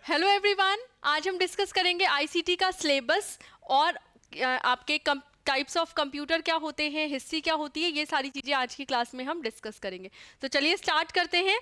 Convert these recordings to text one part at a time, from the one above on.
Hello everyone, आज हम discuss करेंगे आईसीटी का सिलेबस और आपके टाइप्स ऑफ कंप्यूटर क्या होते हैं, हिस्ट्री क्या होती है, ये सारी चीज़ें आज की क्लास में हम डिस्कस करेंगे। तो चलिए स्टार्ट करते हैं।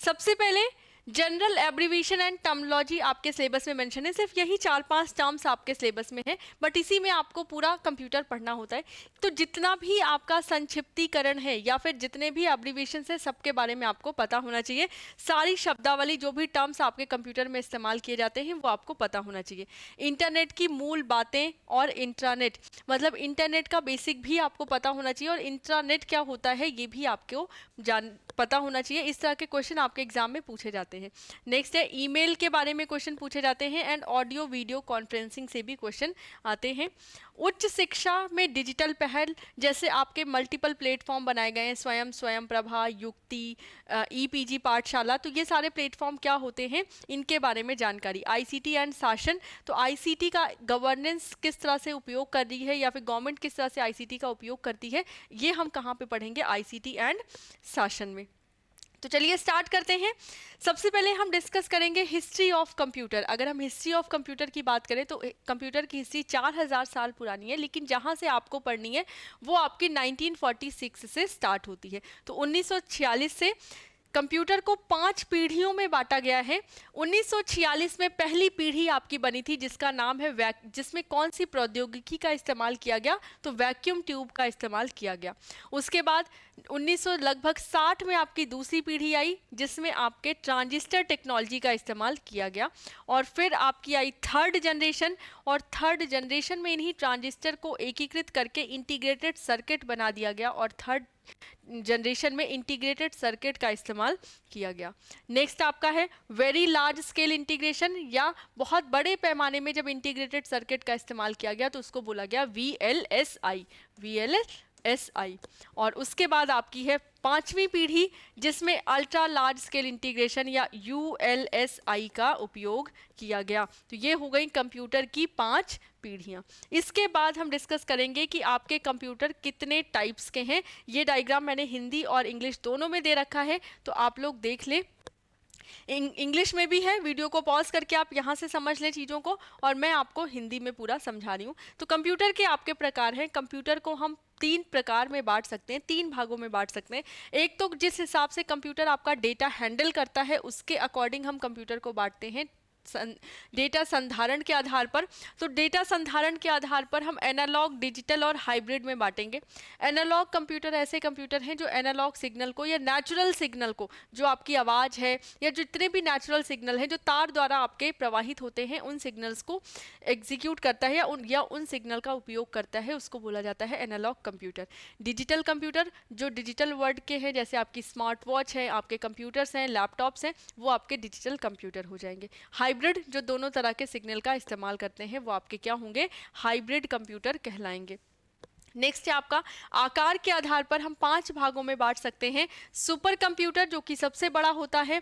सबसे पहले जनरल एब्रीविएशन एंड टर्मिनोलॉजी आपके सिलेबस में मेंशन है। सिर्फ यही 4-5 टर्म्स आपके सिलेबस में है, बट इसी में आपको पूरा कंप्यूटर पढ़ना होता है। तो जितना भी आपका संक्षिप्तीकरण है या फिर जितने भी एब्रीविएशन है, सबके बारे में आपको पता होना चाहिए। सारी शब्दावली, जो भी टर्म्स आपके कंप्यूटर में इस्तेमाल किए जाते हैं, वो आपको पता होना चाहिए। इंटरनेट की मूल बातें और इंट्रानेट, मतलब इंटरनेट का बेसिक भी आपको पता होना चाहिए और इंट्रानेट क्या होता है ये भी आपको पता होना चाहिए। इस तरह के क्वेश्चन आपके एग्जाम में पूछे जाते हैं। नेक्स्ट है ईमेल के बारे में क्वेश्चन पूछे जाते हैं एंड ऑडियो वीडियो कॉन्फ्रेंसिंग से भी क्वेश्चन आते हैं। उच्च शिक्षा में डिजिटल पहल, जैसे आपके मल्टीपल प्लेटफॉर्म बनाए गए हैं, स्वयं प्रभा, युक्ति, ईपीजी पाठशाला, तो ये सारे प्लेटफॉर्म क्या होते हैं, इनके बारे में जानकारी। आईसीटी एंड शासन, तो आईसीटी का गवर्नेंस किस तरह से उपयोग कर रही है या फिर गवर्नमेंट किस तरह से आईसीटी का उपयोग करती है, ये हम कहाँ पे पढ़ेंगे, आईसीटी एंड शासन में। तो चलिए स्टार्ट करते हैं। सबसे पहले हम डिस्कस करेंगे हिस्ट्री ऑफ कंप्यूटर। अगर हम हिस्ट्री ऑफ कंप्यूटर की बात करें तो कंप्यूटर की हिस्ट्री 4000 साल पुरानी है, लेकिन जहां से आपको पढ़नी है वो आपकी 1946 से स्टार्ट होती है। तो 1946 से कंप्यूटर को 5 पीढ़ियों में बांटा गया है। 1946 में पहली पीढ़ी आपकी बनी थी जिसका नाम है जिसमें कौन सी प्रौद्योगिकी का इस्तेमाल किया गया, तो वैक्यूम ट्यूब का इस्तेमाल किया गया। उसके बाद 1960 में आपकी दूसरी पीढ़ी आई जिसमें आपके ट्रांजिस्टर टेक्नोलॉजी का इस्तेमाल किया गया। और फिर आपकी आई थर्ड जनरेशन, और थर्ड जनरेशन में इन्हीं ट्रांजिस्टर को एकीकृत करके इंटीग्रेटेड सर्किट बना दिया गया और थर्ड जनरेशन में इंटीग्रेटेड सर्किट का इस्तेमाल किया गया। नेक्स्ट आपका है वेरी लार्ज स्केल इंटीग्रेशन, या बहुत बड़े पैमाने में जब इंटीग्रेटेड सर्किट का इस्तेमाल किया गया तो उसको बोला गया VLSI। और उसके बाद आपकी है 5वीं पीढ़ी जिसमें अल्ट्रा लार्ज स्केल इंटीग्रेशन या ULSI का उपयोग किया गया। तो ये हो गई कंप्यूटर की 5 पीढ़ियां। इसके बाद हम डिस्कस करेंगे कि आपके कंप्यूटर कितने टाइप्स के हैं। ये डायग्राम मैंने हिंदी और इंग्लिश दोनों में दे रखा है, तो आप लोग देख लें। इंग्लिश में भी है, वीडियो को पॉज करके आप यहाँ से समझ लें चीज़ों को, और मैं आपको हिंदी में पूरा समझा रही हूँ। तो कंप्यूटर के आपके प्रकार हैं। कंप्यूटर को हम 3 प्रकार में बांट सकते हैं, 3 भागों में बांट सकते हैं। एक तो जिस हिसाब से कंप्यूटर आपका डेटा हैंडल करता है उसके अकॉर्डिंग हम कंप्यूटर को बांटते हैं डेटा संधारण के आधार पर। तो डेटा संधारण के आधार पर हम एनालॉग, डिजिटल और हाइब्रिड में बांटेंगे। एनालॉग कंप्यूटर ऐसे कंप्यूटर हैं जो एनालॉग सिग्नल को या नेचुरल सिग्नल को, जो आपकी आवाज़ है या जितने भी नेचुरल सिग्नल हैं जो तार द्वारा आपके प्रवाहित होते हैं, उन सिग्नल्स को एग्जीक्यूट करता है या उन सिग्नल का उपयोग करता है, उसको बोला जाता है एनालॉग कंप्यूटर। डिजिटल कंप्यूटर जो डिजिटल वर्ल्ड के हैं, जैसे आपकी स्मार्ट वॉच है, आपके कंप्यूटर्स हैं, लैपटॉप्स हैं, वो आपके डिजिटल कंप्यूटर हो जाएंगे। हाइब्रिड जो दोनों तरह के सिग्नल का इस्तेमाल करते हैं वो आपके क्या होंगे, हाइब्रिड कंप्यूटर कहलाएंगे। नेक्स्ट है आपका आकार के आधार पर हम 5 भागों में बांट सकते हैं। सुपर कंप्यूटर जो कि सबसे बड़ा होता है,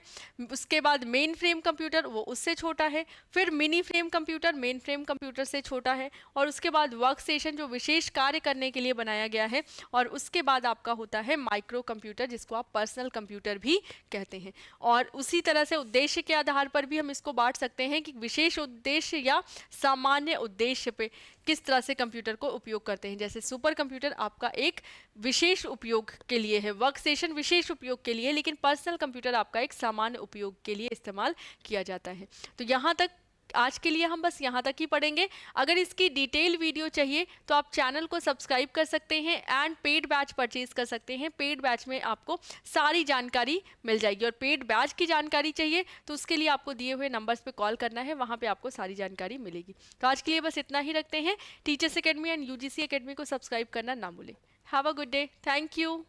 उसके बाद मेन फ्रेम कंप्यूटर वो उससे छोटा है, फिर mini frame computer main frame computer से छोटा है, और उसके बाद वर्क स्टेशन जो विशेष कार्य करने के लिए बनाया गया है, और उसके बाद आपका होता है माइक्रो कंप्यूटर जिसको आप पर्सनल कंप्यूटर भी कहते हैं। और उसी तरह से उद्देश्य के आधार पर भी हम इसको बांट सकते हैं कि विशेष उद्देश्य या सामान्य उद्देश्य पे किस तरह से कंप्यूटर को उपयोग करते हैं। जैसे सुपर कंप्यूटर आपका एक विशेष उपयोग के लिए है, वर्क स्टेशन विशेष उपयोग के लिए, लेकिन पर्सनल कंप्यूटर आपका एक सामान्य उपयोग के लिए इस्तेमाल किया जाता है। तो यहाँ तक आज के लिए हम बस यहाँ तक ही पढ़ेंगे। अगर इसकी डिटेल वीडियो चाहिए तो आप चैनल को सब्सक्राइब कर सकते हैं एंड पेड बैच परचेज कर सकते हैं। पेड बैच में आपको सारी जानकारी मिल जाएगी, और पेड बैच की जानकारी चाहिए तो उसके लिए आपको दिए हुए नंबर्स पे कॉल करना है, वहाँ पे आपको सारी जानकारी मिलेगी। तो आज के लिए बस इतना ही रखते हैं। Teachers academy and UGC academy को सब्सक्राइब करना ना भूलें। Have a good day, thank you.